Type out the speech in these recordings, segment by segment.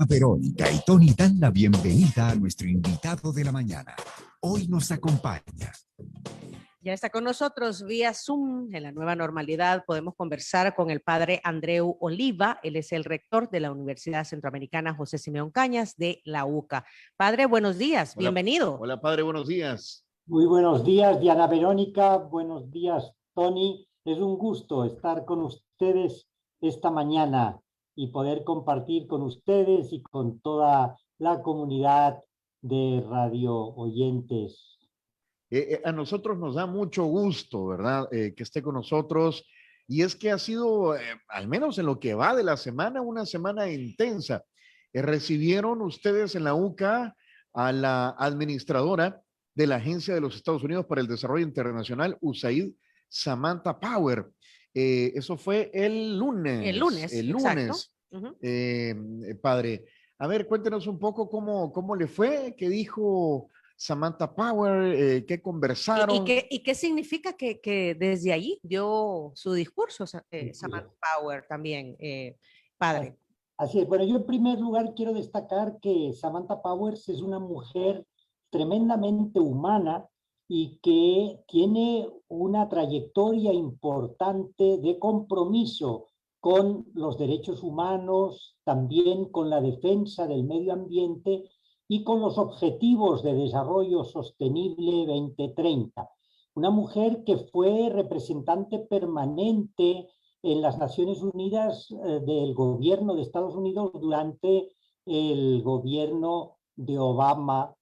Verónica y Tony dan la bienvenida a nuestro invitado de la mañana. Hoy nos acompaña. Ya está con nosotros vía Zoom. En la nueva normalidad podemos conversar con el padre Andreu Oliva. Él es el rector de la Universidad Centroamericana José Simeón Cañas de la UCA. Padre, buenos días. Hola, bienvenido. Hola, padre, buenos días. Muy buenos días, Diana Verónica. Buenos días, Tony. Es un gusto estar con ustedes esta mañana y poder compartir con ustedes y con toda la comunidad de radio oyentes. A nosotros nos da mucho gusto, ¿verdad? Que esté con nosotros. Y es que ha sido, al menos en lo que va de la semana, una semana intensa. Recibieron ustedes en la UCA a la administradora de la Agencia de los Estados Unidos para el Desarrollo Internacional, USAID, Samantha Power. Eso fue el lunes. El lunes. Padre. A ver, cuéntenos un poco cómo le fue, qué dijo Samantha Power, qué conversaron. ¿Y qué significa que desde allí dio su discurso Samantha Power también, padre? Así es. Bueno, yo en primer lugar quiero destacar que Samantha Powers es una mujer tremendamente humana y que tiene una trayectoria importante de compromiso con los derechos humanos, también con la defensa del medio ambiente y con los objetivos de desarrollo sostenible 2030. Una mujer que fue representante permanente en las Naciones Unidas del gobierno de Estados Unidos durante el gobierno de Obama.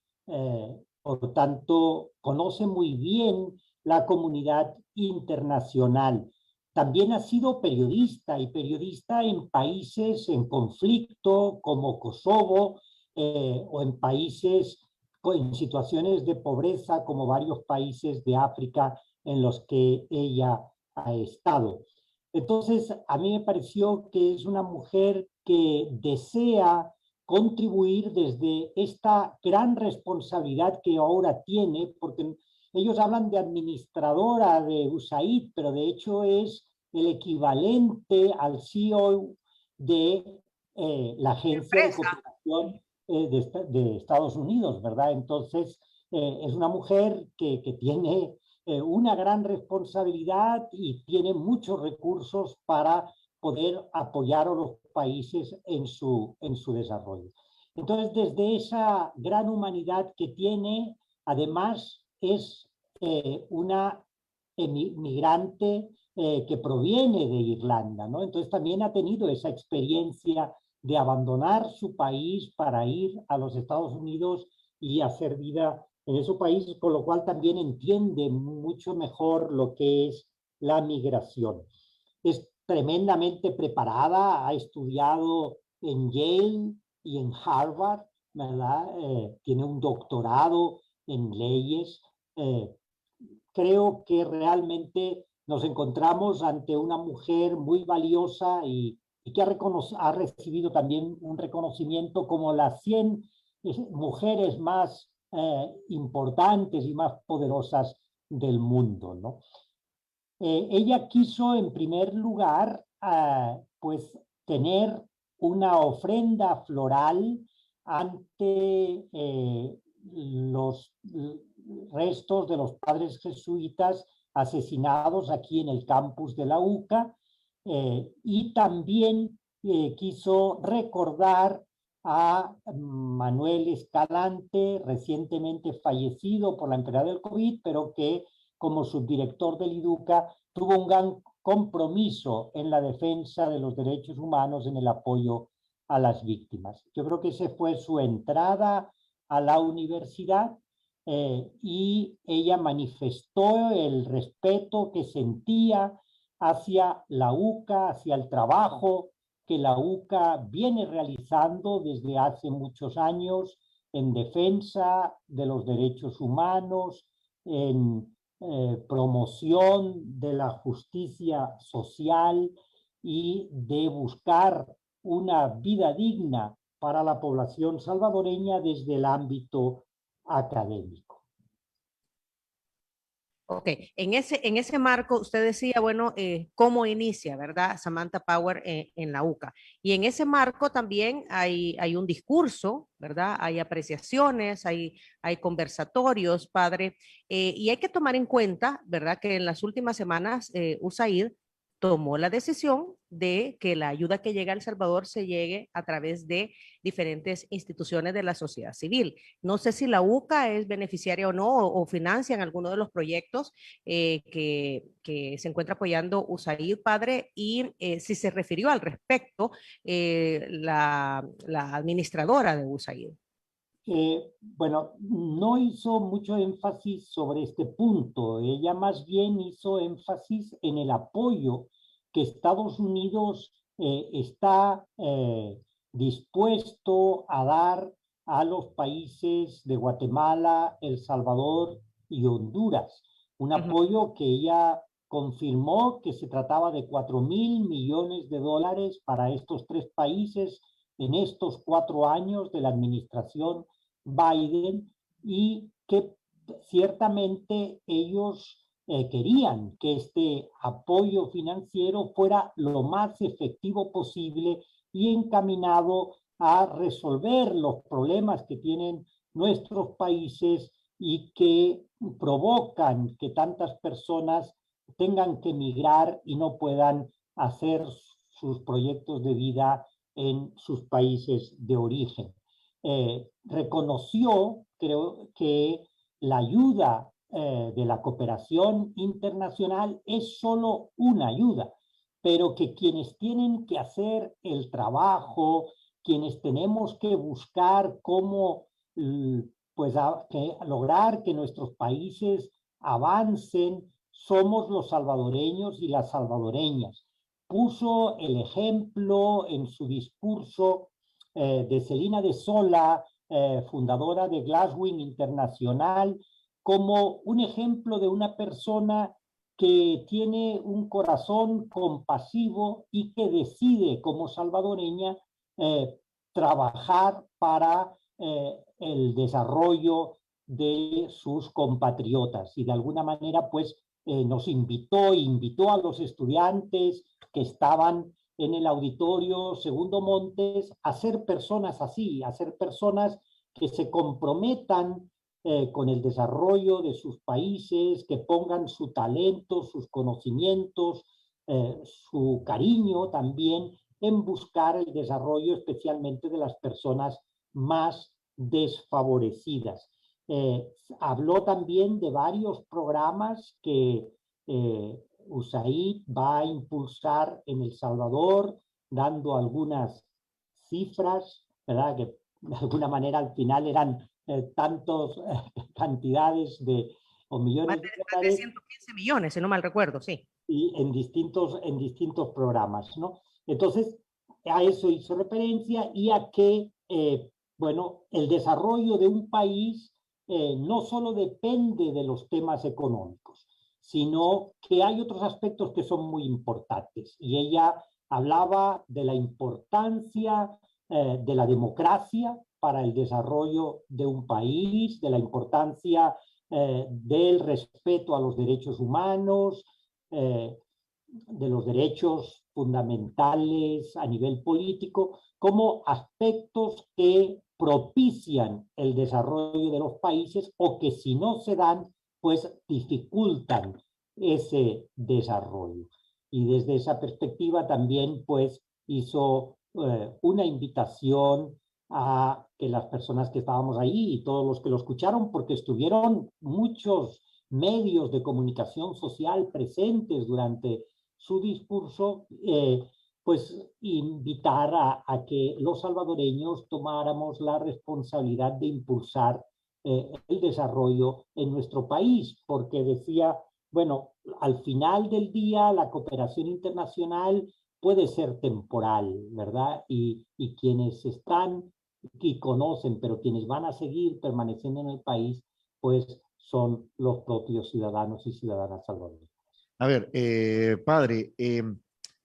Por tanto, conoce muy bien la comunidad internacional. También ha sido periodista y periodista en países en conflicto como Kosovo, o en países en situaciones de pobreza como varios países de África en los que ella ha estado. Entonces, a mí me pareció que es una mujer que desea contribuir desde esta gran responsabilidad que ahora tiene, porque ellos hablan de administradora de USAID, pero de hecho es el equivalente al CEO de la Agencia de Cooperación de Estados Unidos, ¿verdad? Entonces, es una mujer que tiene una gran responsabilidad y tiene muchos recursos para poder apoyar a los países en su desarrollo. Entonces, desde esa gran humanidad que tiene, además es una migrante que proviene de Irlanda, ¿no? Entonces también ha tenido esa experiencia de abandonar su país para ir a los Estados Unidos y hacer vida en ese país, con lo cual también entiende mucho mejor lo que es la migración. Es tremendamente preparada, ha estudiado en Yale y en Harvard, ¿verdad? Tiene un doctorado en leyes. Creo que realmente nos encontramos ante una mujer muy valiosa y que ha recibido también un reconocimiento como las 100 mujeres más importantes y más poderosas del mundo, ¿no? Ella quiso en primer lugar pues tener una ofrenda floral ante los restos de los padres jesuitas asesinados aquí en el campus de la UCA, y también quiso recordar a Manuel Escalante, recientemente fallecido por la enfermedad del COVID, pero que como subdirector del IDUCA tuvo un gran compromiso en la defensa de los derechos humanos, en el apoyo a las víctimas. Yo creo que esa fue su entrada a la universidad, y ella manifestó el respeto que sentía hacia la UCA, hacia el trabajo que la UCA viene realizando desde hace muchos años en defensa de los derechos humanos, en promoción de la justicia social y de buscar una vida digna para la población salvadoreña desde el ámbito académico. Ok, en ese marco usted decía, bueno, cómo inicia, ¿verdad? Samantha Power en la UCA. Y en ese marco también hay un discurso, ¿verdad? Hay apreciaciones, hay conversatorios, padre, y hay que tomar en cuenta, ¿verdad? Que en las últimas semanas USAID tomó la decisión de que la ayuda que llega a El Salvador se llegue a través de diferentes instituciones de la sociedad civil. No sé si la UCA es beneficiaria o no, o financian alguno de los proyectos que se encuentra apoyando USAID, padre, y si se refirió al respecto la administradora de USAID. Bueno, no hizo mucho énfasis sobre este punto. Ella más bien hizo énfasis en el apoyo que Estados Unidos está dispuesto a dar a los países de Guatemala, El Salvador y Honduras. Un apoyo que ella confirmó que se trataba de 4.000 millones de dólares para estos tres países en estos 4 años de la administración Biden, y que ciertamente ellos querían que este apoyo financiero fuera lo más efectivo posible y encaminado a resolver los problemas que tienen nuestros países y que provocan que tantas personas tengan que emigrar y no puedan hacer sus proyectos de vida en sus países de origen. Reconoció, creo, que la ayuda de la cooperación internacional es solo una ayuda, pero que quienes tienen que hacer el trabajo, quienes tenemos que buscar cómo pues, lograr que nuestros países avancen, somos los salvadoreños y las salvadoreñas. Puso el ejemplo en su discurso de Celina de Sola, fundadora de Glasswing Internacional, como un ejemplo de una persona que tiene un corazón compasivo y que decide como salvadoreña trabajar para el desarrollo de sus compatriotas. Y de alguna manera, pues, nos invitó a los estudiantes que estaban en el auditorio Segundo Montes a ser personas así, a ser personas que se comprometan con el desarrollo de sus países, que pongan su talento, sus conocimientos, su cariño también en buscar el desarrollo especialmente de las personas más desfavorecidas. Habló también de varios programas que USAID va a impulsar en El Salvador, dando algunas cifras, ¿verdad? Que de alguna manera al final eran tantos cantidades de o millones de Más de dólares 115 millones, si no mal recuerdo, sí. y en distintos programas, ¿no? Entonces, a eso hizo referencia y a que, bueno, el desarrollo de un país no solo depende de los temas económicos, sino que hay otros aspectos que son muy importantes. Y ella hablaba de la importancia de la democracia para el desarrollo de un país, de la importancia del respeto a los derechos humanos, de los derechos fundamentales a nivel político, como aspectos que propician el desarrollo de los países o que si no se dan, pues dificultan ese desarrollo. Y desde esa perspectiva también pues hizo una invitación a que las personas que estábamos ahí y todos los que lo escucharon, porque estuvieron muchos medios de comunicación social presentes durante su discurso, pues invitar a que los salvadoreños tomáramos la responsabilidad de impulsar el desarrollo en nuestro país, porque decía, bueno, al final del día la cooperación internacional puede ser temporal, ¿verdad? Y quienes están y conocen, pero quienes van a seguir permaneciendo en el país, pues son los propios ciudadanos y ciudadanas salvadoreños. A ver, padre,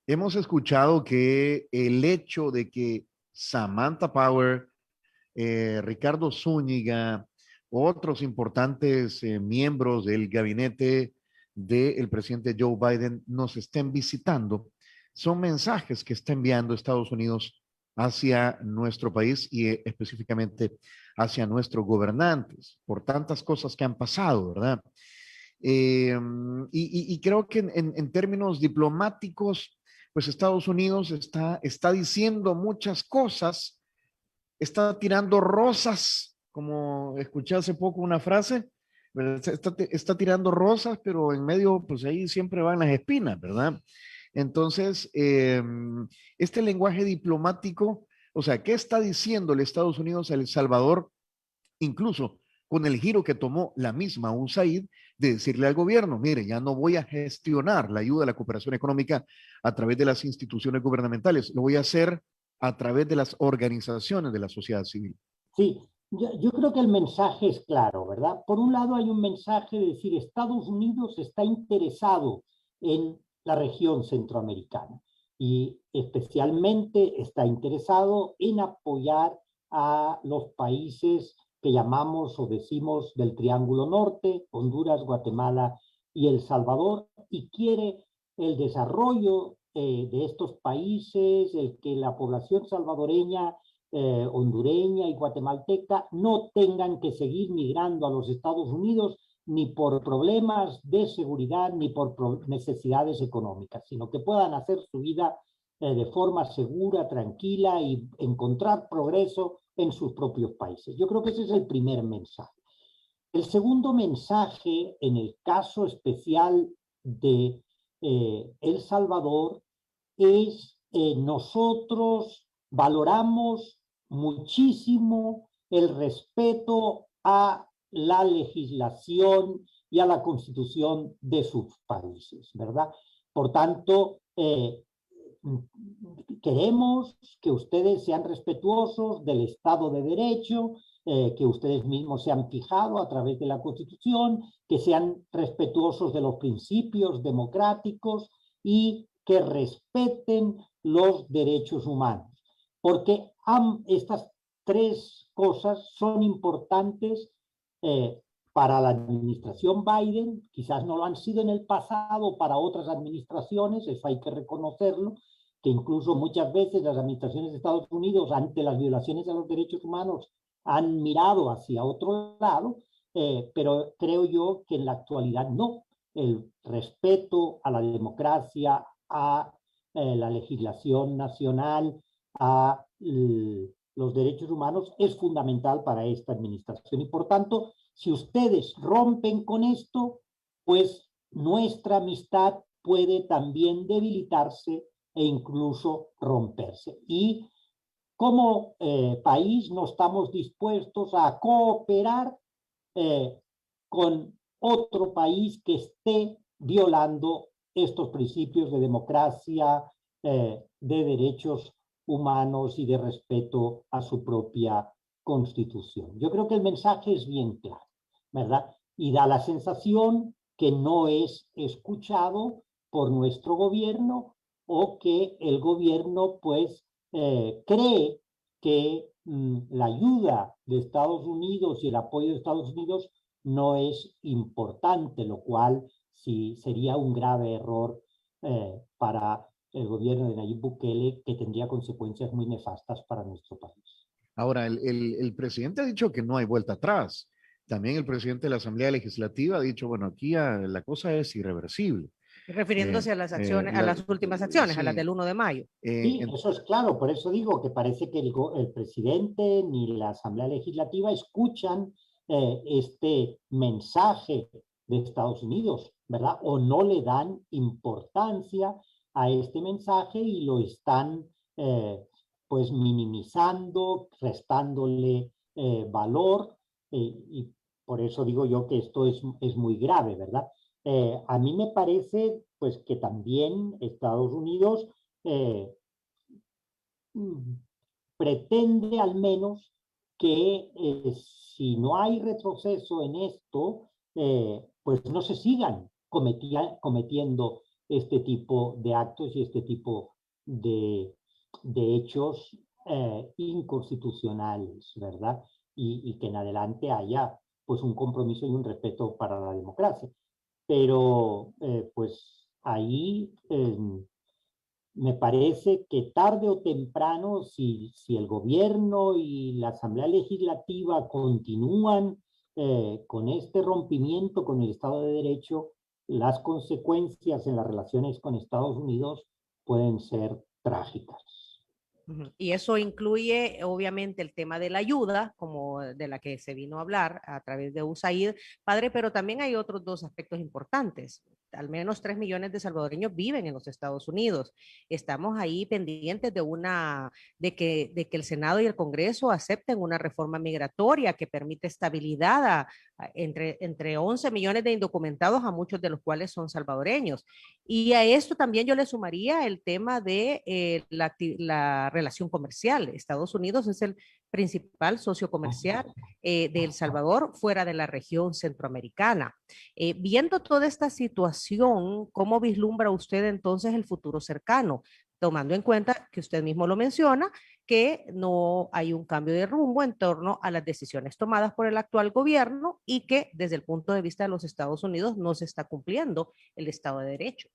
hemos escuchado que el hecho de que Samantha Power, Ricardo Zúñiga, otros importantes miembros del gabinete del presidente Joe Biden nos estén visitando, son mensajes que está enviando Estados Unidos hacia nuestro país y específicamente hacia nuestros gobernantes, por tantas cosas que han pasado, ¿verdad? Y creo que en términos diplomáticos, pues Estados Unidos está diciendo muchas cosas, está tirando rosas, como escuché hace poco una frase, ¿verdad? Está tirando rosas, pero en medio, pues ahí siempre van las espinas, ¿verdad? Entonces, este lenguaje diplomático, o sea, ¿qué está diciendo el Estados Unidos a El Salvador, incluso con el giro que tomó la misma USAID de decirle al gobierno, mire, ya no voy a gestionar la ayuda a la cooperación económica a través de las instituciones gubernamentales, lo voy a hacer a través de las organizaciones de la sociedad civil? Sí, yo creo que el mensaje es claro, ¿verdad? Por un lado hay un mensaje de decir, Estados Unidos está interesado en la región centroamericana y especialmente está interesado en apoyar a los países que llamamos o decimos del Triángulo Norte, Honduras, Guatemala y El Salvador, y quiere el desarrollo de estos países, el que la población salvadoreña hondureña y guatemalteca no tengan que seguir migrando a los Estados Unidos ni por problemas de seguridad ni por necesidades económicas, sino que puedan hacer su vida de forma segura, tranquila y encontrar progreso en sus propios países. Yo creo que ese es el primer mensaje. El segundo mensaje, en el caso especial de El Salvador, es nosotros valoramos muchísimo el respeto a la legislación y a la constitución de sus países, ¿verdad? Por tanto, queremos que ustedes sean respetuosos del Estado de Derecho, que ustedes mismos se han fijado a través de la Constitución, que sean respetuosos de los principios democráticos y que respeten los derechos humanos. Porque estas tres cosas son importantes para la administración Biden, quizás no lo han sido en el pasado para otras administraciones, eso hay que reconocerlo, que incluso muchas veces las administraciones de Estados Unidos ante las violaciones de los derechos humanos han mirado hacia otro lado, pero creo yo que en la actualidad no. El respeto a la democracia, a la legislación nacional, a los derechos humanos es fundamental para esta administración y por tanto, si ustedes rompen con esto, pues nuestra amistad puede también debilitarse e incluso romperse. Y como país no estamos dispuestos a cooperar con otro país que esté violando estos principios de democracia, de derechos humanos y de respeto a su propia constitución. Yo creo que el mensaje es bien claro, ¿verdad? Y da la sensación que no es escuchado por nuestro gobierno o que el gobierno pues cree que la ayuda de Estados Unidos y el apoyo de Estados Unidos no es importante, lo cual sí sería un grave error para el gobierno de Nayib Bukele, que tendría consecuencias muy nefastas para nuestro país. Ahora, el presidente ha dicho que no hay vuelta atrás. También el presidente de la Asamblea Legislativa ha dicho, bueno, aquí la cosa es irreversible. Refiriéndose a las acciones, a las últimas acciones, sí, a las del 1 de mayo. Sí, eso es claro, por eso digo que parece que el presidente ni la Asamblea Legislativa escuchan este mensaje de Estados Unidos, ¿verdad? O no le dan importancia a este mensaje y lo están pues minimizando, restándole valor y por eso digo yo que esto es muy grave, ¿verdad? A mí me parece pues que también Estados Unidos pretende al menos que si no hay retroceso en esto, pues no se sigan cometiendo este tipo de actos y este tipo de hechos inconstitucionales, ¿verdad? Y que en adelante haya pues un compromiso y un respeto para la democracia. pero pues ahí me parece que tarde o temprano, si el gobierno y la Asamblea Legislativa continúan con este rompimiento con el Estado de Derecho, las consecuencias en las relaciones con Estados Unidos pueden ser trágicas. Y eso incluye, obviamente, el tema de la ayuda, como de la que se vino a hablar a través de USAID, padre, pero también hay otros dos aspectos importantes. Al menos 3 millones de salvadoreños viven en los Estados Unidos. Estamos ahí pendientes de que el Senado y el Congreso acepten una reforma migratoria que permite estabilidad entre 11 millones de indocumentados, a muchos de los cuales son salvadoreños. Y a esto también yo le sumaría el tema de la relación comercial. Estados Unidos es el principal socio comercial de El Salvador fuera de la región centroamericana. Viendo toda esta situación, ¿cómo vislumbra usted entonces el futuro cercano? Tomando en cuenta que usted mismo lo menciona, que no hay un cambio de rumbo en torno a las decisiones tomadas por el actual gobierno y que desde el punto de vista de los Estados Unidos no se está cumpliendo el Estado de Derecho.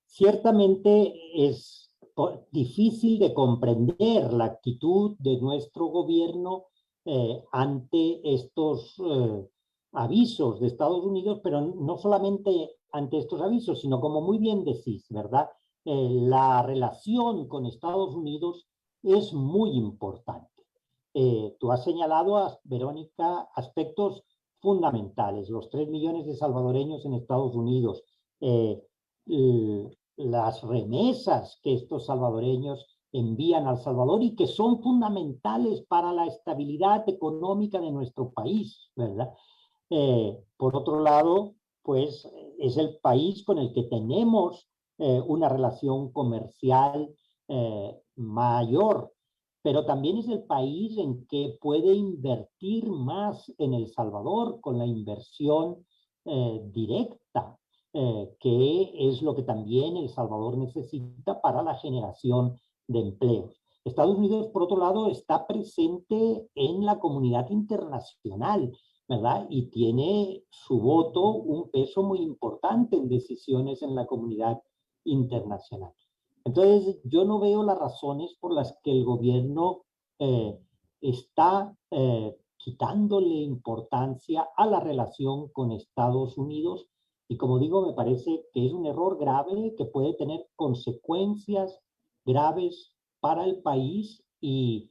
Ciertamente es difícil de comprender la actitud de nuestro gobierno ante estos avisos de Estados Unidos, pero no solamente ante estos avisos, sino como muy bien decís, ¿verdad? La relación con Estados Unidos es muy importante. Tú has señalado, Verónica, aspectos fundamentales, los 3 millones de salvadoreños en Estados Unidos, las remesas que estos salvadoreños envían al Salvador y que son fundamentales para la estabilidad económica de nuestro país, ¿verdad? Por otro lado, pues es el país con el que tenemos una relación comercial mayor, pero también es el país en que puede invertir más en El Salvador con la inversión directa, que es lo que también El Salvador necesita para la generación de empleos. Estados Unidos, por otro lado, está presente en la comunidad internacional, ¿verdad? Y tiene su voto un peso muy importante en decisiones en la comunidad internacional. Entonces, yo no veo las razones por las que el gobierno está quitándole importancia a la relación con Estados Unidos. Y como digo, me parece que es un error grave que puede tener consecuencias graves para el país y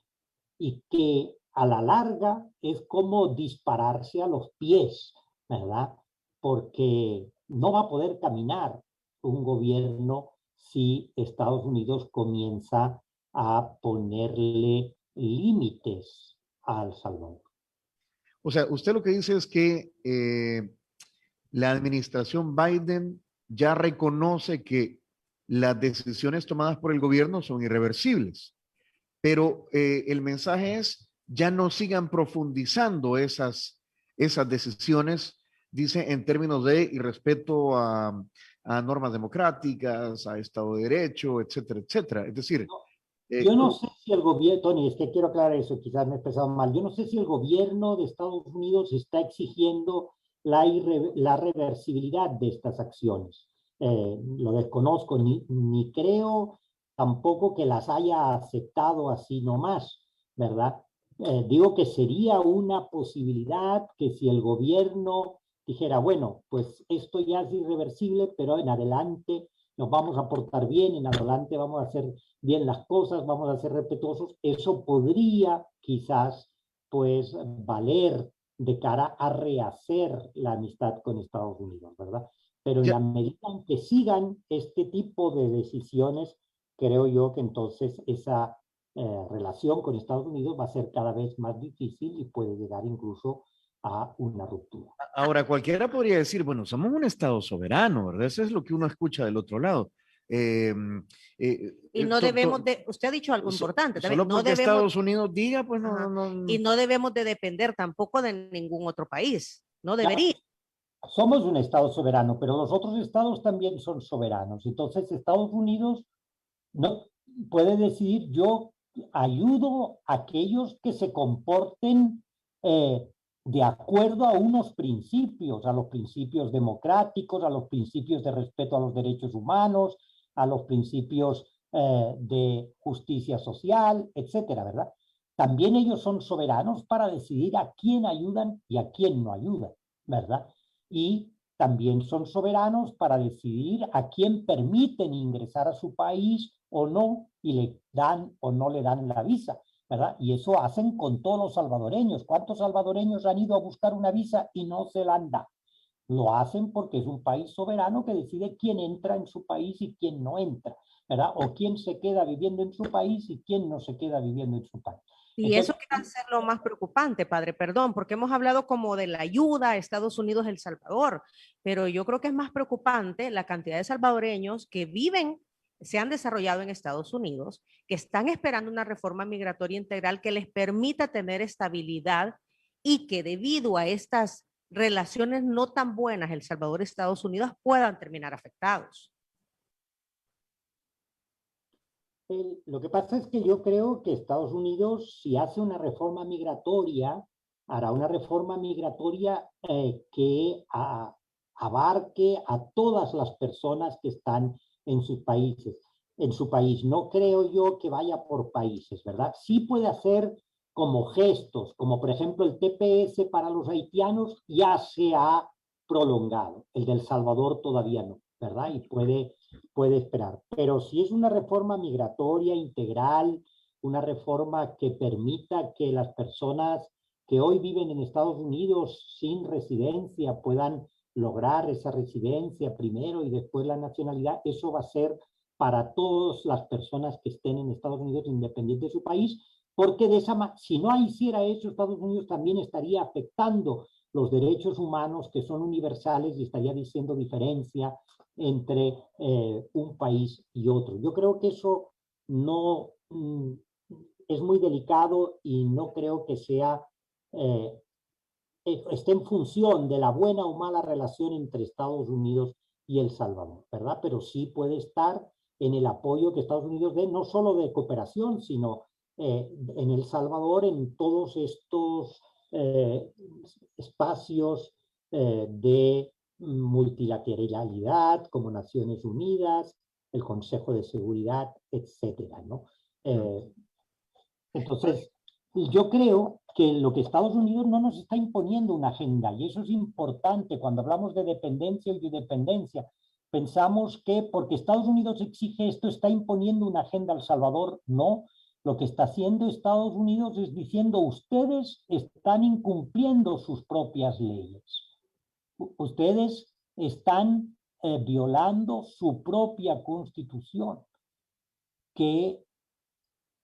que a la larga es como dispararse a los pies, ¿verdad? Porque no va a poder caminar un gobierno si Estados Unidos comienza a ponerle límites a El Salvador. O sea, usted lo que dice es que la administración Biden ya reconoce que las decisiones tomadas por el gobierno son irreversibles, pero el mensaje es ya no sigan profundizando esas decisiones, dice, en términos de irrespeto a normas democráticas, a Estado de Derecho, etcétera, etcétera. Es decir, yo no sé si el gobierno, Tony, es que quiero aclarar eso, quizás me he expresado mal, yo no sé si el gobierno de Estados Unidos está exigiendo la reversibilidad de estas acciones. Lo desconozco, ni creo tampoco que las haya aceptado así nomás, ¿verdad? Digo que sería una posibilidad que si el gobierno dijera, bueno, pues esto ya es irreversible, pero en adelante nos vamos a portar bien, en adelante vamos a hacer bien las cosas, vamos a ser respetuosos, eso podría quizás pues valer de cara a rehacer la amistad con Estados Unidos, ¿verdad? Pero en ya, la medida en que sigan este tipo de decisiones, creo yo que entonces esa relación con Estados Unidos va a ser cada vez más difícil y puede llegar incluso a una ruptura. ahora cualquiera podría decir, bueno, somos un Estado soberano, ¿verdad? Eso es lo que uno escucha del otro lado. Eh, Y no debemos de, usted ha dicho algo importante, solo no porque debemos, Estados Unidos diga, pues no, y no debemos de depender tampoco de ningún otro país, no debería. Somos un Estado soberano, pero los otros estados también son soberanos. Entonces, Estados Unidos no puede decidir, yo ayudo a aquellos que se comporten de acuerdo a unos principios, a los principios democráticos, a los principios de respeto a los derechos humanos, a los principios de justicia social, etcétera, ¿verdad? También ellos son soberanos para decidir a quién ayudan y a quién no ayudan, ¿verdad? Y también son soberanos para decidir a quién permiten ingresar a su país o no, y le dan o no le dan la visa, ¿verdad? Y eso hacen con todos los salvadoreños. ¿Cuántos salvadoreños han ido a buscar una visa y no se la han dado? Lo hacen porque es un país soberano que decide quién entra en su país y quién no entra, ¿verdad? O quién se queda viviendo en su país y quién no se queda viviendo en su país. Y eso quiere ser lo más preocupante, padre, perdón, porque hemos hablado como de la ayuda a Estados Unidos, El Salvador, pero yo creo que es más preocupante la cantidad de salvadoreños que viven, se han desarrollado en Estados Unidos, que están esperando una reforma migratoria integral que les permita tener estabilidad y que debido a estas relaciones no tan buenas El Salvador-Estados Unidos puedan terminar afectados. Lo que pasa es que yo creo que Estados Unidos, si hace una reforma migratoria, hará una reforma migratoria que abarque a todas las personas que están en sus países, en su país. No creo yo que vaya por países, ¿verdad? Sí puede hacer como gestos, como por ejemplo el TPS para los haitianos ya se ha prolongado, el de El Salvador todavía no, ¿verdad? Y puede esperar. Pero si es una reforma migratoria integral, una reforma que permita que las personas que hoy viven en Estados Unidos sin residencia puedan lograr esa residencia primero y después la nacionalidad, eso va a ser para todas las personas que estén en Estados Unidos independiente de su país, porque si no hiciera eso, Estados Unidos también estaría afectando los derechos humanos que son universales y estaría diciendo diferencia entre un país y otro. Yo creo que eso no es muy delicado y no creo que sea esté en función de la buena o mala relación entre Estados Unidos y El Salvador, ¿verdad? Pero sí puede estar en el apoyo que Estados Unidos dé, no solo de cooperación, sino en El Salvador, en todos estos espacios de multilateralidad, como Naciones Unidas, el Consejo de Seguridad, etcétera, ¿no? Entonces, yo creo que lo que Estados Unidos no nos está imponiendo una agenda, y eso es importante cuando hablamos de dependencia y de dependencia. Pensamos que porque Estados Unidos exige esto, está imponiendo una agenda a El Salvador. No, lo que está haciendo Estados Unidos es diciendo, ustedes están incumpliendo sus propias leyes. Ustedes están violando su propia constitución, que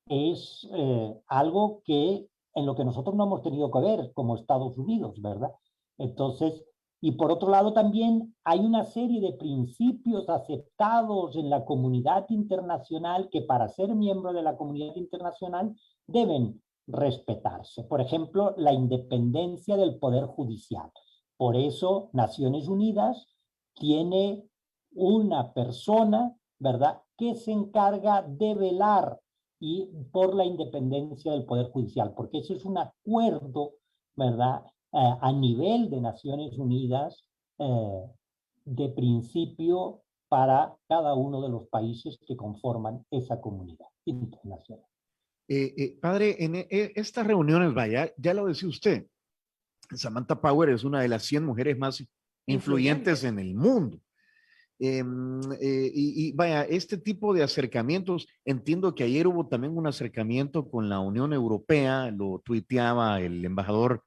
es algo que en lo que nosotros no hemos tenido que ver como Estados Unidos, ¿verdad? Entonces, y por otro lado también hay una serie de principios aceptados en la comunidad internacional que para ser miembro de la comunidad internacional deben respetarse. Por ejemplo, la independencia del Poder Judicial. Por eso Naciones Unidas tiene una persona, ¿verdad?, que se encarga de velar y por la independencia del Poder Judicial, porque ese es un acuerdo, ¿verdad?, a nivel de Naciones Unidas de principio para cada uno de los países que conforman esa comunidad internacional. Padre, en estas reuniones, vaya, ya lo decía usted, Samantha Power es una de las 100 mujeres más influyentes en el mundo. Y vaya, este tipo de acercamientos, entiendo que ayer hubo también un acercamiento con la Unión Europea, lo tuiteaba el embajador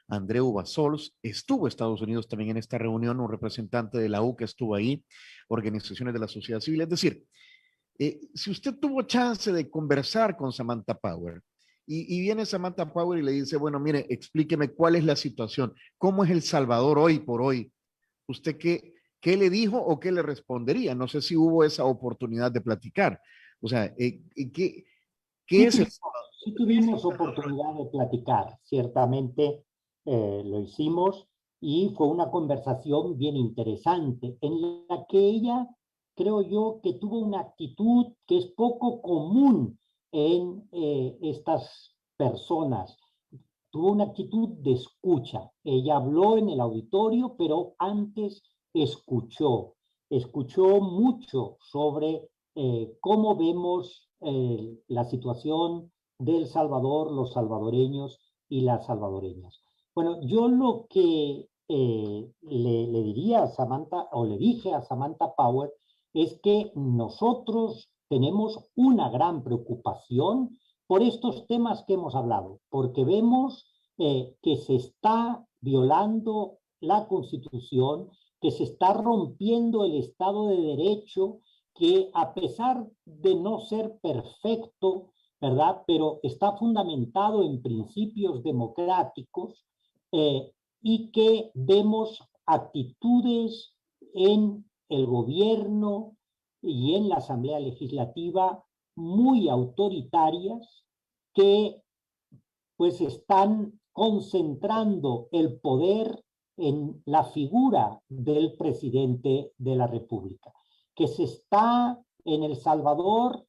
Andreu Bassols, estuvo Estados Unidos también en esta reunión, un representante de la UCA estuvo ahí, organizaciones de la sociedad civil, es decir, si usted tuvo chance de conversar con Samantha Power y viene Samantha Power y le dice, bueno, mire, explíqueme cuál es la situación, cómo es El Salvador hoy por hoy, ¿usted qué le dijo o qué le respondería? No sé si hubo esa oportunidad de platicar. O sea, ¿qué es el Salvador? Sí tuvimos oportunidad de platicar, ciertamente lo hicimos y fue una conversación bien interesante en la que ella, creo yo, que tuvo una actitud que es poco común en estas personas. tuvo una actitud de escucha. Ella habló en el auditorio, pero antes escuchó mucho sobre cómo vemos la situación del Salvador, los salvadoreños y las salvadoreñas. Bueno, yo lo que le diría a Samantha, o le dije a Samantha Power, es que nosotros tenemos una gran preocupación por estos temas que hemos hablado, porque vemos que se está violando la Constitución, que se está rompiendo el Estado de Derecho, que a pesar de no ser perfecto, ¿verdad? Pero está fundamentado en principios democráticos, y que vemos actitudes en el gobierno y en la Asamblea Legislativa muy autoritarias que pues están concentrando el poder en la figura del presidente de la República, que se está en El Salvador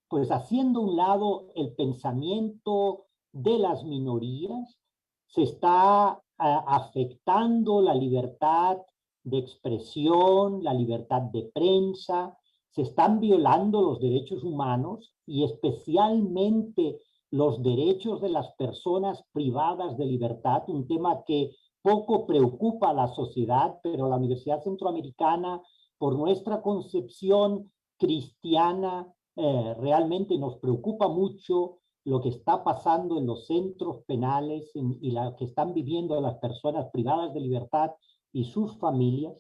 pues haciendo a un lado el pensamiento de las minorías, se está afectando la libertad de expresión, la libertad de prensa, se están violando los derechos humanos y especialmente los derechos de las personas privadas de libertad, un tema que poco preocupa a la sociedad, pero la Universidad Centroamericana, por nuestra concepción cristiana, realmente nos preocupa mucho lo que está pasando en los centros penales y lo que están viviendo las personas privadas de libertad y sus familias,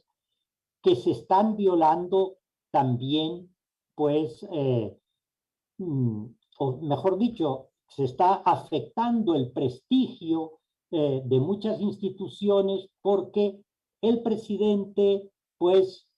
que se están violando también, pues, o mejor dicho, se está afectando el prestigio de muchas instituciones porque el presidente, pues,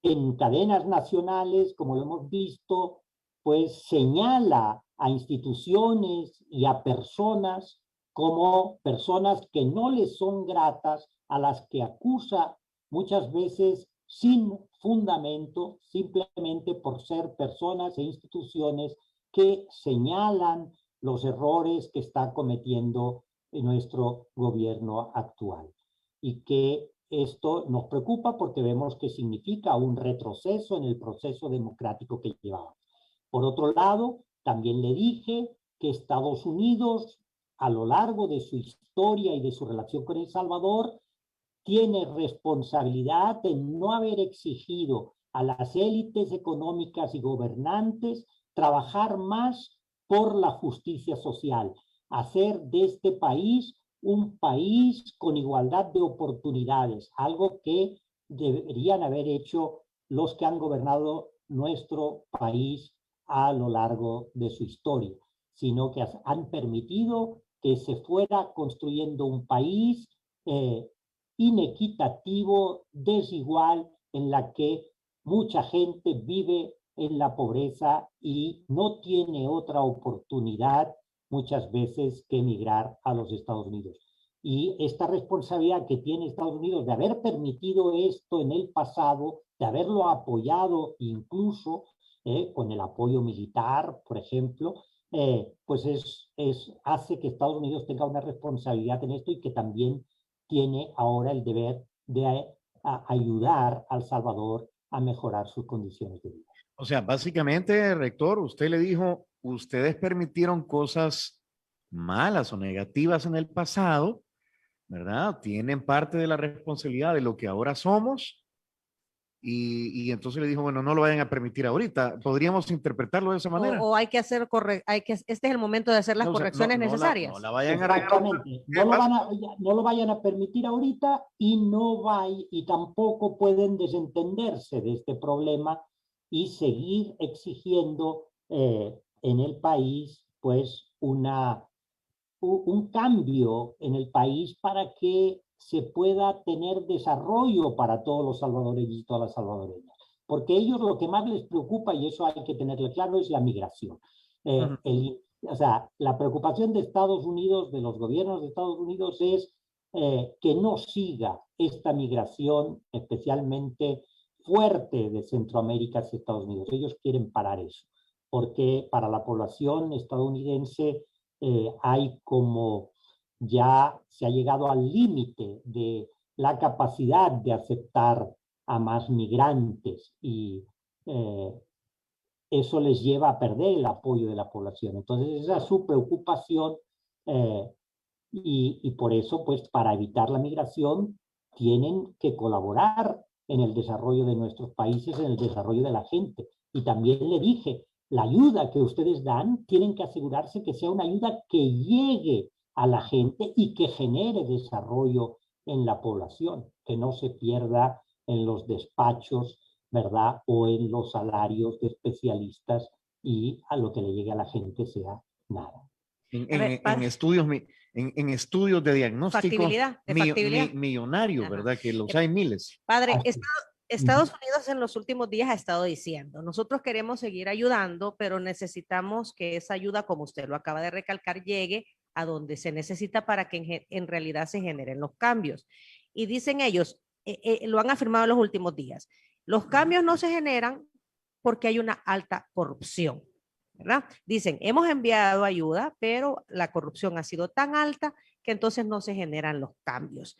en cadenas nacionales, como lo hemos visto, pues señala a instituciones y a personas como personas que no les son gratas, a las que acusa muchas veces sin fundamento, simplemente por ser personas e instituciones que señalan los errores que está cometiendo nuestro gobierno actual. Y que esto nos preocupa porque vemos que significa un retroceso en el proceso democrático que llevamos. Por otro lado, también le dije que Estados Unidos, a lo largo de su historia y de su relación con El Salvador, tiene responsabilidad en no haber exigido a las élites económicas y gobernantes trabajar más por la justicia social, hacer de este país un país con igualdad de oportunidades, algo que deberían haber hecho los que han gobernado nuestro país a lo largo de su historia, sino que han permitido que se fuera construyendo un país inequitativo, desigual, en la que mucha gente vive en la pobreza y no tiene otra oportunidad muchas veces que emigrar a los Estados Unidos. Y esta responsabilidad que tiene Estados Unidos de haber permitido esto en el pasado, de haberlo apoyado incluso con el apoyo militar, por ejemplo, pues hace que Estados Unidos tenga una responsabilidad en esto y que también tiene ahora el deber de ayudar a El Salvador a mejorar sus condiciones de vida. O sea, básicamente, rector, usted le dijo, ustedes permitieron cosas malas o negativas en el pasado, ¿verdad? Tienen parte de la responsabilidad de lo que ahora somos. Y entonces le dijo, bueno, no lo vayan a permitir ahorita. ¿Podríamos interpretarlo de esa manera? O hay que hacer este es el momento de hacer las correcciones necesarias. No la vayan Exactamente. No lo vayan a permitir ahorita y tampoco pueden desentenderse de este problema y seguir exigiendo en el país pues un cambio en el país para que se pueda tener desarrollo para todos los salvadoreños y todas las salvadoreñas. Porque a ellos lo que más les preocupa, y eso hay que tenerlo claro, es la migración. O sea, la preocupación de Estados Unidos, de los gobiernos de Estados Unidos, es que no siga esta migración especialmente fuerte de Centroamérica hacia Estados Unidos. Ellos quieren parar eso. porque para la población estadounidense hay como ya se ha llegado al límite de la capacidad de aceptar a más migrantes y eso les lleva a perder el apoyo de la población. Entonces esa es su preocupación y por eso, pues, para evitar la migración, tienen que colaborar en el desarrollo de nuestros países, en el desarrollo de la gente. Y también le dije, la ayuda que ustedes dan, tienen que asegurarse que sea una ayuda que llegue a la gente y que genere desarrollo en la población, que no se pierda en los despachos, ¿verdad? O en los salarios de especialistas y a lo que le llegue a la gente sea nada. A ver, En estudios, en estudios de diagnóstico factibilidad, de factibilidad. millonarios, Ajá. ¿verdad? Que los hay miles. Padre, Así. Estados Unidos en los últimos días ha estado diciendo, nosotros queremos seguir ayudando, pero necesitamos que esa ayuda, como usted lo acaba de recalcar, llegue a donde se necesita para que en realidad se generen los cambios. Y dicen ellos, lo han afirmado en los últimos días, los cambios no se generan porque hay una alta corrupción, ¿verdad? Dicen, hemos enviado ayuda, pero la corrupción ha sido tan alta que entonces no se generan los cambios.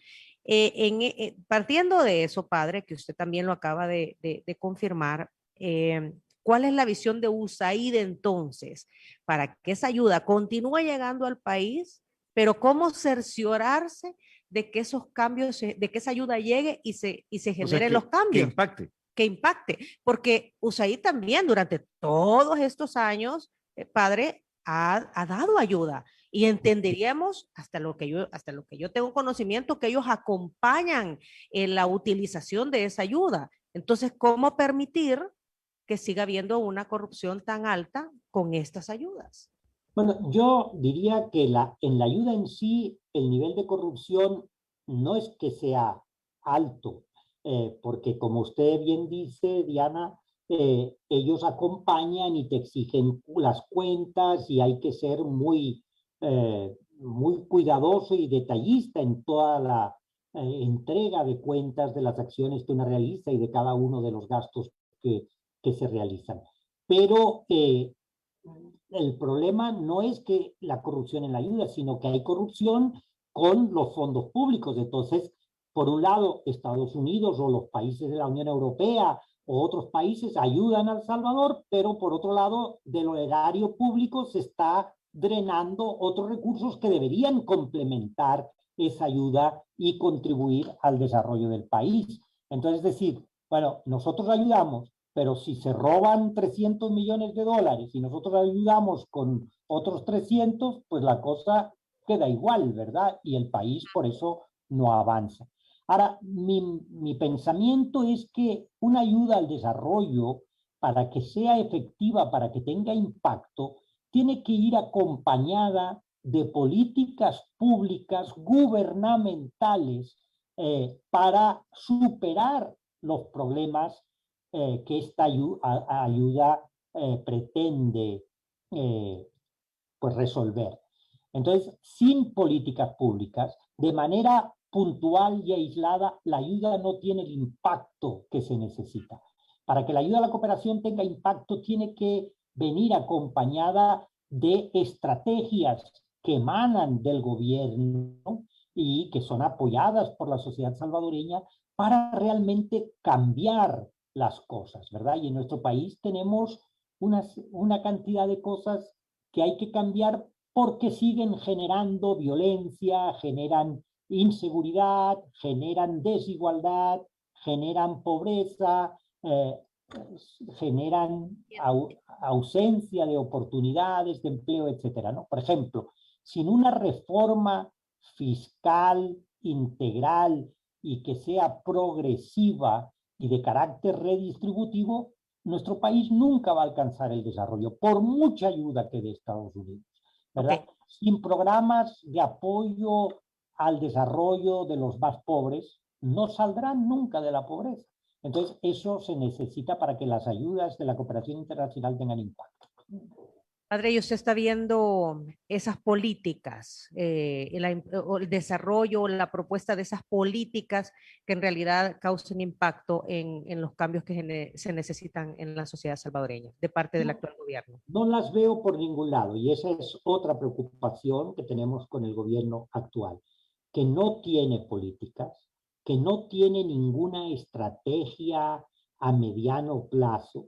Partiendo de eso, padre, que usted también lo acaba de confirmar, ¿cuál es la visión de USAID entonces para que esa ayuda continúe llegando al país, pero cómo cerciorarse de que esos cambios, de que esa ayuda llegue y se generen los cambios? Que impacte. Que impacte, porque USAID también durante todos estos años, padre, ha dado ayuda y entenderíamos hasta lo que yo tengo conocimiento que ellos acompañan en la utilización de esa ayuda. Entonces, ¿cómo permitir que siga habiendo una corrupción tan alta con estas ayudas? Bueno, yo diría que en la ayuda en sí, el nivel de corrupción no es que sea alto, porque como usted bien dice, Diana, ellos acompañan y te exigen las cuentas y hay que ser muy cuidadoso y detallista en toda la entrega de cuentas de las acciones que uno realiza y de cada uno de los gastos que se realizan. Pero el problema no es que la corrupción en la ayuda, sino que hay corrupción con los fondos públicos. Entonces, por un lado, Estados Unidos o los países de la Unión Europea o otros países ayudan a El Salvador, pero por otro lado, del erario público se está drenando otros recursos que deberían complementar esa ayuda y contribuir al desarrollo del país. Entonces, es decir, bueno, nosotros ayudamos, pero si se roban 300 millones de dólares y nosotros ayudamos con otros 300, pues la cosa queda igual, ¿verdad? Y el país por eso no avanza. Ahora, mi pensamiento es que una ayuda al desarrollo, para que sea efectiva, para que tenga impacto, tiene que ir acompañada de políticas públicas gubernamentales para superar los problemas que esta ayuda pretende pues resolver. Entonces, sin políticas públicas, de manera puntual y aislada, la ayuda no tiene el impacto que se necesita. Para que la ayuda a la cooperación tenga impacto, tiene que venir acompañada de estrategias que emanan del gobierno y que son apoyadas por la sociedad salvadoreña para realmente cambiar las cosas, ¿verdad? Y en nuestro país tenemos una cantidad de cosas que hay que cambiar porque siguen generando violencia, generan inseguridad, generan desigualdad, generan pobreza, generan ausencia de oportunidades de empleo, etcétera, ¿no? Por ejemplo, sin una reforma fiscal integral y que sea progresiva y de carácter redistributivo, nuestro país nunca va a alcanzar el desarrollo, por mucha ayuda que dé Estados Unidos, ¿verdad? Okay. Sin programas de apoyo al desarrollo de los más pobres, no saldrán nunca de la pobreza. Entonces, eso se necesita para que las ayudas de la cooperación internacional tengan impacto. Padre, ¿y usted está viendo esas políticas, o el desarrollo, la propuesta de esas políticas que en realidad causen impacto en los cambios que se necesitan en la sociedad salvadoreña de parte del No, actual gobierno? no las veo por ningún lado y esa es otra preocupación que tenemos con el gobierno actual, que no tiene políticas, que no tiene ninguna estrategia a mediano plazo,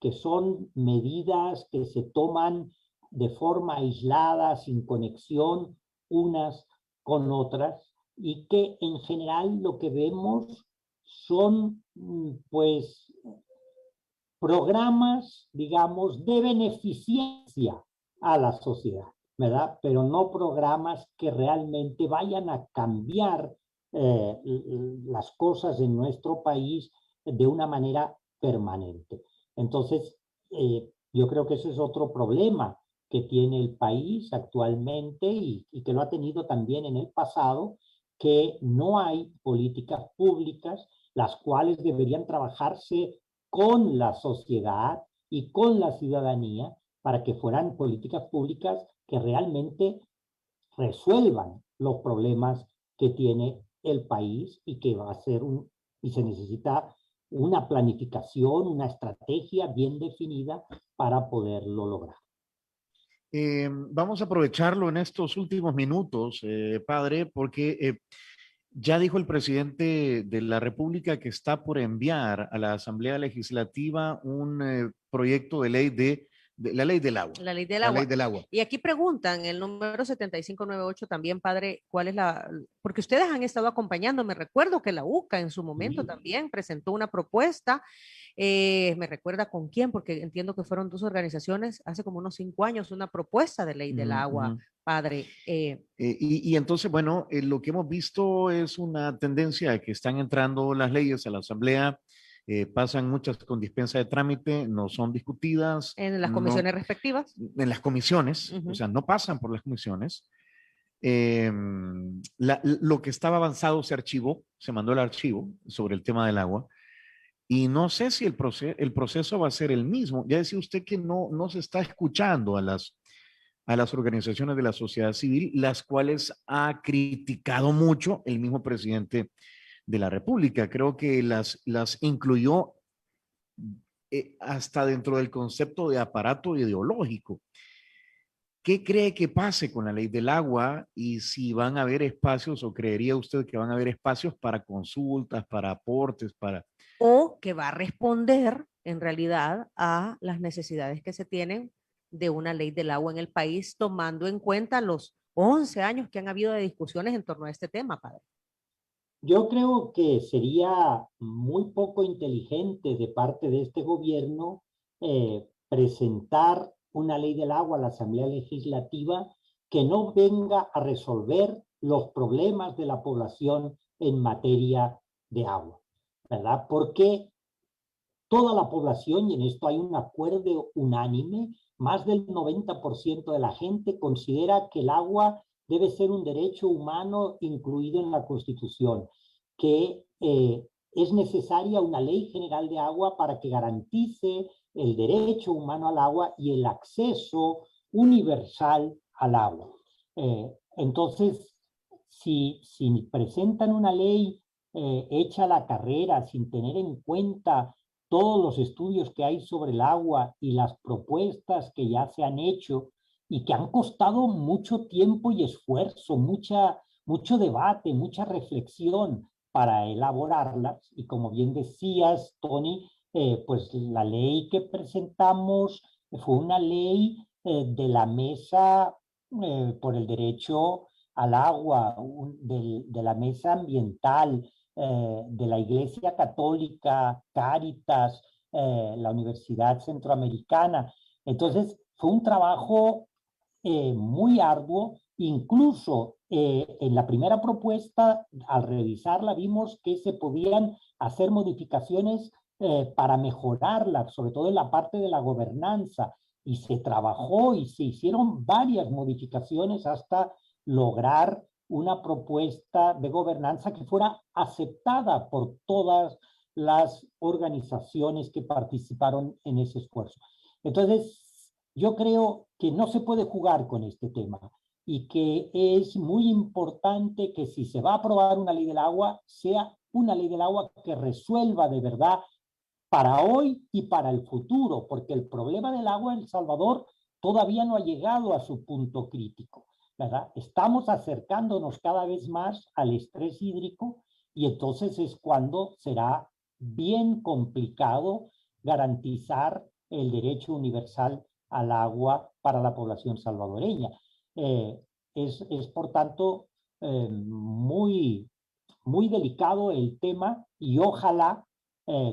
que son medidas que se toman de forma aislada, sin conexión unas con otras, y que en general lo que vemos son pues programas, digamos, de beneficencia a la sociedad, ¿verdad? Pero no programas que realmente vayan a cambiar las cosas en nuestro país de una manera permanente. Entonces, yo creo que ese es otro problema que tiene el país actualmente y que lo ha tenido también en el pasado, que no hay políticas públicas las cuales deberían trabajarse con la sociedad y con la ciudadanía para que fueran políticas públicas que realmente resuelvan los problemas que tiene el país y que va a ser y se necesita una planificación, una estrategia bien definida para poderlo lograr. Vamos a aprovecharlo en estos últimos minutos, padre, porque ya dijo el presidente de la República que está por enviar a la Asamblea Legislativa un proyecto de ley de la ley del agua. La ley del La agua. ley del agua. Y aquí preguntan, el número 7598 también, padre, ¿cuál es porque ustedes han estado acompañando, me recuerdo que la UCA en su momento también presentó una propuesta, me recuerda con quién, porque entiendo que fueron dos organizaciones, hace como unos 5 años, una propuesta de ley del agua, padre. Y entonces, bueno, lo que hemos visto es una tendencia de que están entrando las leyes a la Asamblea, pasan muchas con dispensa de trámite, no son discutidas. En las comisiones respectivas. En las comisiones, o sea, no pasan por las comisiones. Lo que estaba avanzado se archivó, se mandó el archivo sobre el tema del agua. Y no sé si el proceso va a ser el mismo. Ya decía usted que no se está escuchando a las organizaciones de la sociedad civil, las cuales ha criticado mucho el mismo presidente de la República. Creo que las incluyó hasta dentro del concepto de aparato ideológico. ¿Qué cree que pase con la ley del agua y si van a haber espacios o creería usted que van a haber espacios para consultas, para aportes, para... O que va a responder en realidad a las necesidades que se tienen de una ley del agua en el país, tomando en cuenta los 11 años que han habido de discusiones en torno a este tema, padre? Yo creo que sería muy poco inteligente de parte de este gobierno presentar una ley del agua a la Asamblea Legislativa que no venga a resolver los problemas de la población en materia de agua, ¿verdad? Porque toda la población, y en esto hay un acuerdo unánime, más del 90% de la gente considera que el agua debe ser un derecho humano incluido en la Constitución, que es necesaria una ley general de agua para que garantice el derecho humano al agua y el acceso universal al agua. Entonces, si presentan una ley hecha a la carrera sin tener en cuenta todos los estudios que hay sobre el agua y las propuestas que ya se han hecho y que han costado mucho tiempo y esfuerzo, mucho debate, mucha reflexión para elaborarlas. Y como bien decías, Tony, pues la ley que presentamos fue una ley de la Mesa por el Derecho al Agua, de la Mesa Ambiental, de la Iglesia Católica, Cáritas, la Universidad Centroamericana. Entonces, fue un trabajo muy arduo. Incluso en la primera propuesta, al revisarla, vimos que se podían hacer modificaciones para mejorarla, sobre todo en la parte de la gobernanza. Y se trabajó y se hicieron varias modificaciones hasta lograr una propuesta de gobernanza que fuera aceptada por todas las organizaciones que participaron en ese esfuerzo. Entonces, yo creo que no se puede jugar con este tema y que es muy importante que si se va a aprobar una ley del agua, sea una ley del agua que resuelva de verdad para hoy y para el futuro, porque el problema del agua en El Salvador todavía no ha llegado a su punto crítico, ¿verdad? Estamos acercándonos cada vez más al estrés hídrico y entonces es cuando será bien complicado garantizar el derecho universal al agua para la población salvadoreña. Es por tanto muy, muy delicado el tema y ojalá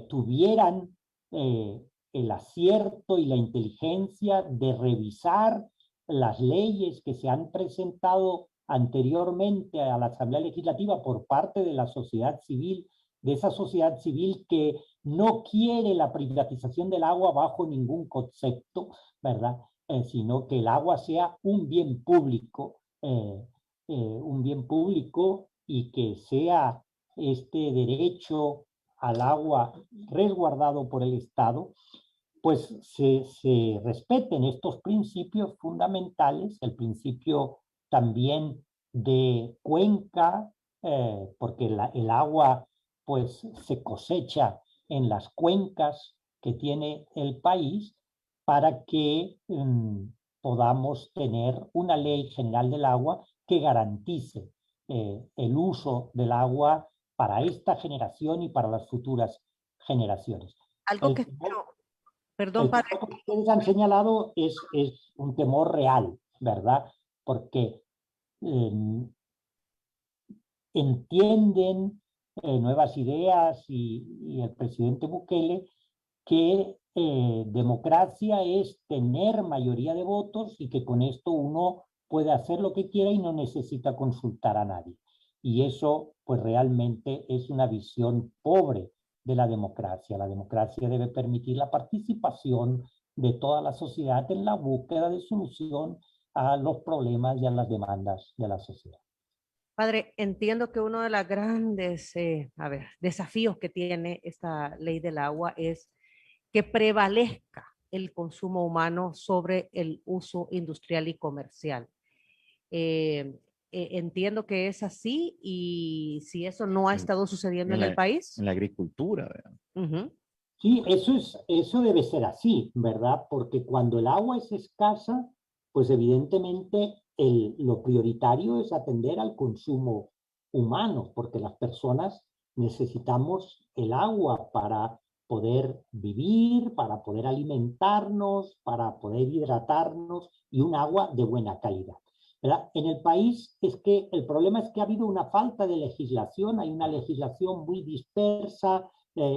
tuvieran el acierto y la inteligencia de revisar las leyes que se han presentado anteriormente a la Asamblea Legislativa por parte de la sociedad civil, de esa sociedad civil que no quiere la privatización del agua bajo ningún concepto, ¿verdad? Sino que el agua sea un bien público y que sea este derecho al agua resguardado por el Estado, pues se respeten estos principios fundamentales, el principio también de cuenca, porque el agua pues se cosecha en las cuencas que tiene el país para que podamos tener una ley general del agua que garantice el uso del agua para esta generación y para las futuras generaciones. Algo que espero, perdón, padre. El que ustedes han señalado es un temor real, ¿verdad? Porque entienden nuevas ideas y el presidente Bukele que democracia es tener mayoría de votos y que con esto uno puede hacer lo que quiera y no necesita consultar a nadie. Y eso pues realmente es una visión pobre de la democracia. La democracia debe permitir la participación de toda la sociedad en la búsqueda de solución a los problemas y a las demandas de la sociedad. Padre, entiendo que uno de los grandes desafíos que tiene esta ley del agua es que prevalezca el consumo humano sobre el uso industrial y comercial. Entiendo que es así y si eso no ha estado sucediendo en el país. En la agricultura, ¿verdad? Sí, eso debe ser así, ¿verdad? Porque cuando el agua es escasa, pues evidentemente lo prioritario es atender al consumo humano, porque las personas necesitamos el agua para poder vivir, para poder alimentarnos, para poder hidratarnos y un agua de buena calidad, ¿verdad? En el país es que el problema es que ha habido una falta de legislación, hay una legislación muy dispersa,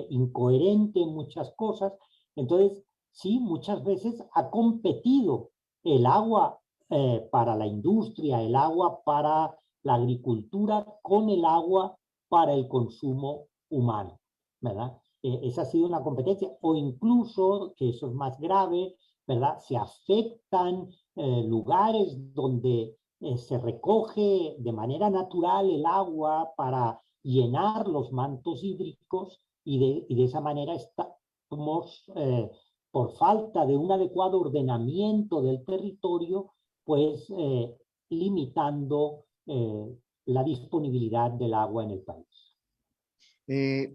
incoherente en muchas cosas. Entonces, sí, muchas veces ha competido el agua para la industria, el agua para la agricultura, con el agua para el consumo humano, ¿verdad? Esa ha sido una competencia, o incluso, que eso es más grave, ¿verdad? Se afectan lugares donde se recoge de manera natural el agua para llenar los mantos hídricos y de esa manera estamos, por falta de un adecuado ordenamiento del territorio, pues limitando la disponibilidad del agua en el país.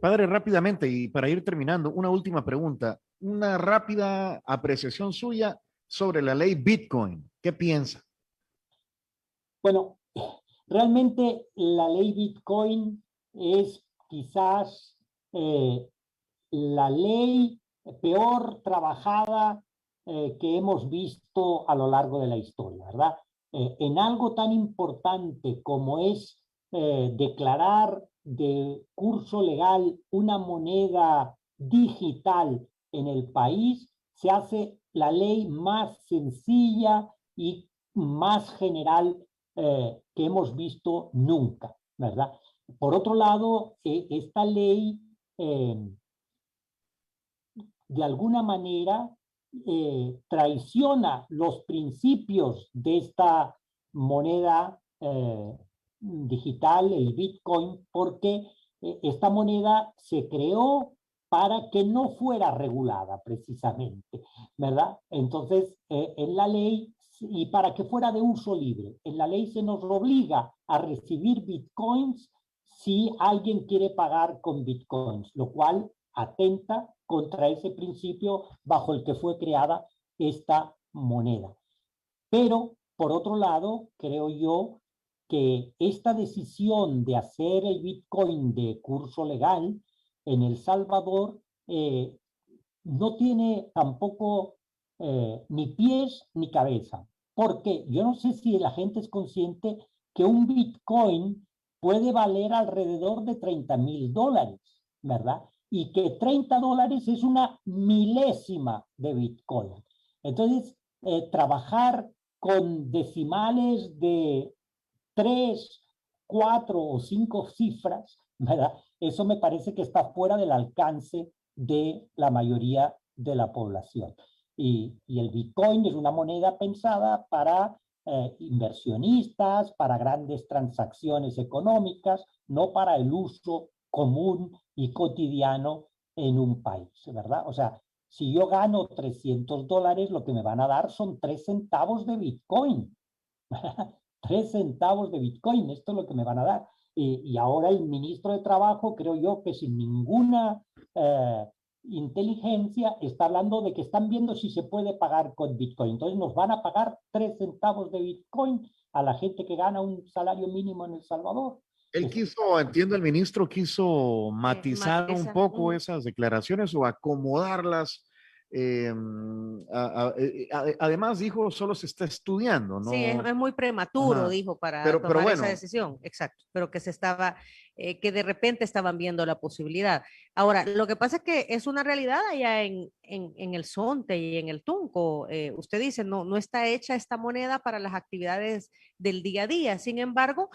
Padre, rápidamente y para ir terminando, una última pregunta, una rápida apreciación suya sobre la ley Bitcoin. ¿Qué piensa? Bueno, realmente la ley Bitcoin es quizás la ley peor trabajada que hemos visto a lo largo de la historia, ¿verdad? En algo tan importante como es declarar de curso legal una moneda digital en el país, se hace la ley más sencilla y más general que hemos visto nunca, ¿verdad? Por otro lado, esta ley de alguna manera traiciona los principios de esta moneda digital, el Bitcoin, porque esta moneda se creó para que no fuera regulada precisamente, ¿verdad? Entonces, en la ley, y para que fuera de uso libre, en la ley se nos obliga a recibir bitcoins si alguien quiere pagar con bitcoins, lo cual atenta contra ese principio bajo el que fue creada esta moneda. Pero, por otro lado, creo yo que esta decisión de hacer el bitcoin de curso legal en El Salvador no tiene tampoco ni pies ni cabeza. Porque yo no sé si la gente es consciente que un bitcoin puede valer alrededor de $30,000, ¿verdad? Y que $30 es una milésima de bitcoin. Entonces, trabajar con decimales de 3, 4 o 5 cifras, ¿verdad? Eso me parece que está fuera del alcance de la mayoría de la población. Y el Bitcoin es una moneda pensada para inversionistas, para grandes transacciones económicas, no para el uso común y cotidiano en un país, ¿verdad? O sea, si yo gano $300, lo que me van a dar son 3 centavos de Bitcoin. 3 centavos de Bitcoin, esto es lo que me van a dar. Y ahora el ministro de Trabajo, creo yo que sin ninguna inteligencia, está hablando de que están viendo si se puede pagar con Bitcoin. Entonces nos van a pagar 3 centavos de Bitcoin a la gente que gana un salario mínimo en El Salvador. Él quiso, entiendo, el ministro quiso matizar un poco esas declaraciones o acomodarlas. Además dijo, solo se está estudiando, ¿no? Sí, es muy prematuro, Ajá. dijo, para pero tomar bueno, esa decisión. Exacto, pero que se estaba, que de repente estaban viendo la posibilidad. Ahora, lo que pasa es que es una realidad allá en el Zonte y en el Tunco. Usted dice, no está hecha esta moneda para las actividades del día a día. Sin embargo,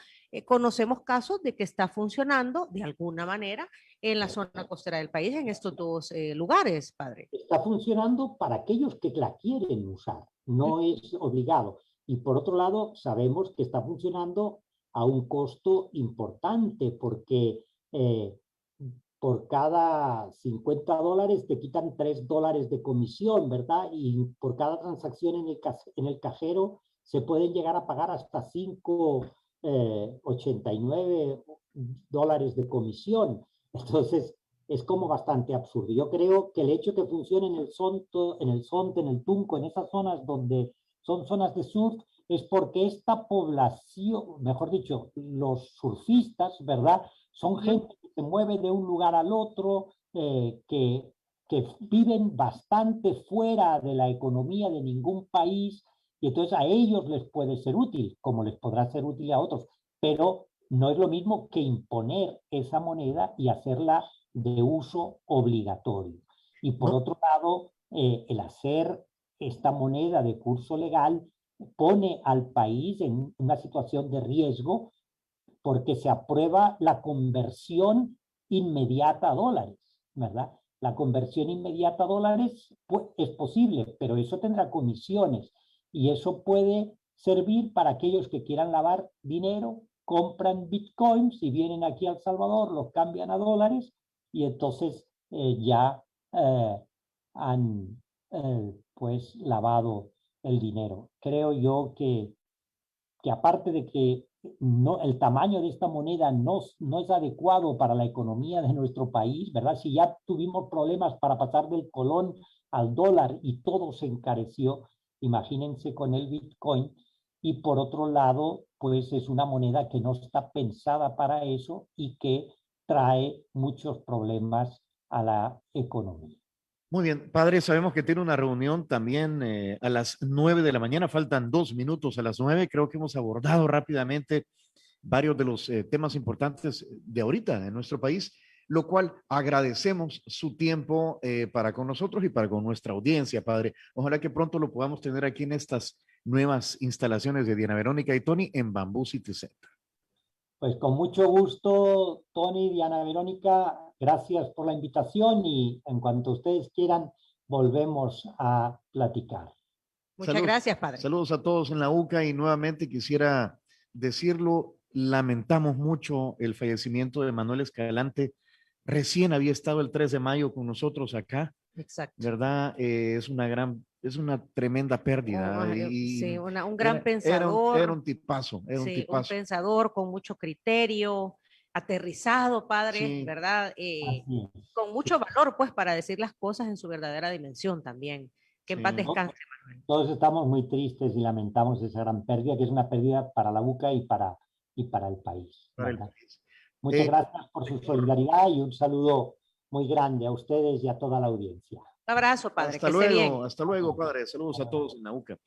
conocemos casos de que está funcionando de alguna manera en la zona costera del país, en estos dos lugares, padre. Está funcionando para aquellos que la quieren usar, no es obligado. Y por otro lado, sabemos que está funcionando a un costo importante porque por cada $50 te quitan $3 de comisión, ¿verdad? Y por cada transacción en el cajero se pueden llegar a pagar hasta 5,89 dólares de comisión. Entonces, es como bastante absurdo. Yo creo que el hecho que funcione en el Zonte, en el Tunco, en esas zonas donde son zonas de surf, es porque esta población, mejor dicho, los surfistas, ¿verdad? Son gente que se mueve de un lugar al otro, que viven bastante fuera de la economía de ningún país, y entonces a ellos les puede ser útil, como les podrá ser útil a otros, pero no es lo mismo que imponer esa moneda y hacerla de uso obligatorio. Y por otro lado, el hacer esta moneda de curso legal pone al país en una situación de riesgo porque se aprueba la conversión inmediata a dólares, ¿verdad? La conversión inmediata a dólares pues, es posible, pero eso tendrá comisiones y eso puede servir para aquellos que quieran lavar dinero, compran bitcoins y vienen aquí a El Salvador, los cambian a dólares y entonces ya han pues lavado el dinero. Creo yo que aparte de que no, el tamaño de esta moneda no es adecuado para la economía de nuestro país, ¿verdad? Si ya tuvimos problemas para pasar del colón al dólar y todo se encareció, imagínense con el Bitcoin. Y por otro lado, pues es una moneda que no está pensada para eso y que trae muchos problemas a la economía. muy bien, padre, sabemos que tiene una reunión también a las 9 de la mañana, faltan 2 minutos a las 9, creo que hemos abordado rápidamente varios de los temas importantes de ahorita en nuestro país, lo cual agradecemos su tiempo para con nosotros y para con nuestra audiencia, padre. Ojalá que pronto lo podamos tener aquí en estas nuevas instalaciones de Diana Verónica y Tony en Bamboo City Center. Pues con mucho gusto, Tony, Diana Verónica, gracias por la invitación y en cuanto ustedes quieran, volvemos a platicar. Muchas gracias, padre. Saludos a todos en la UCA y nuevamente quisiera decirlo, lamentamos mucho el fallecimiento de Manuel Escalante, recién había estado el 3 de mayo con nosotros acá, Exacto. ¿verdad? Es una tremenda pérdida. Sí, un gran pensador. Era un tipazo, era un Sí, un tipazo. pensador con mucho criterio, aterrizado, padre, Sí. ¿verdad? Así es. Con mucho valor, pues, para decir las cosas en su verdadera dimensión también. Que en paz Sí. descanse, Manuel. Todos estamos muy tristes y lamentamos esa gran pérdida, que es una pérdida para la UCA y para el país. Para el ¿verdad? país. Muchas gracias por su solidaridad y un saludo muy grande a ustedes y a toda la audiencia. Un abrazo, padre, que esté bien. Hasta luego, padre. Saludos a todos en Nauca.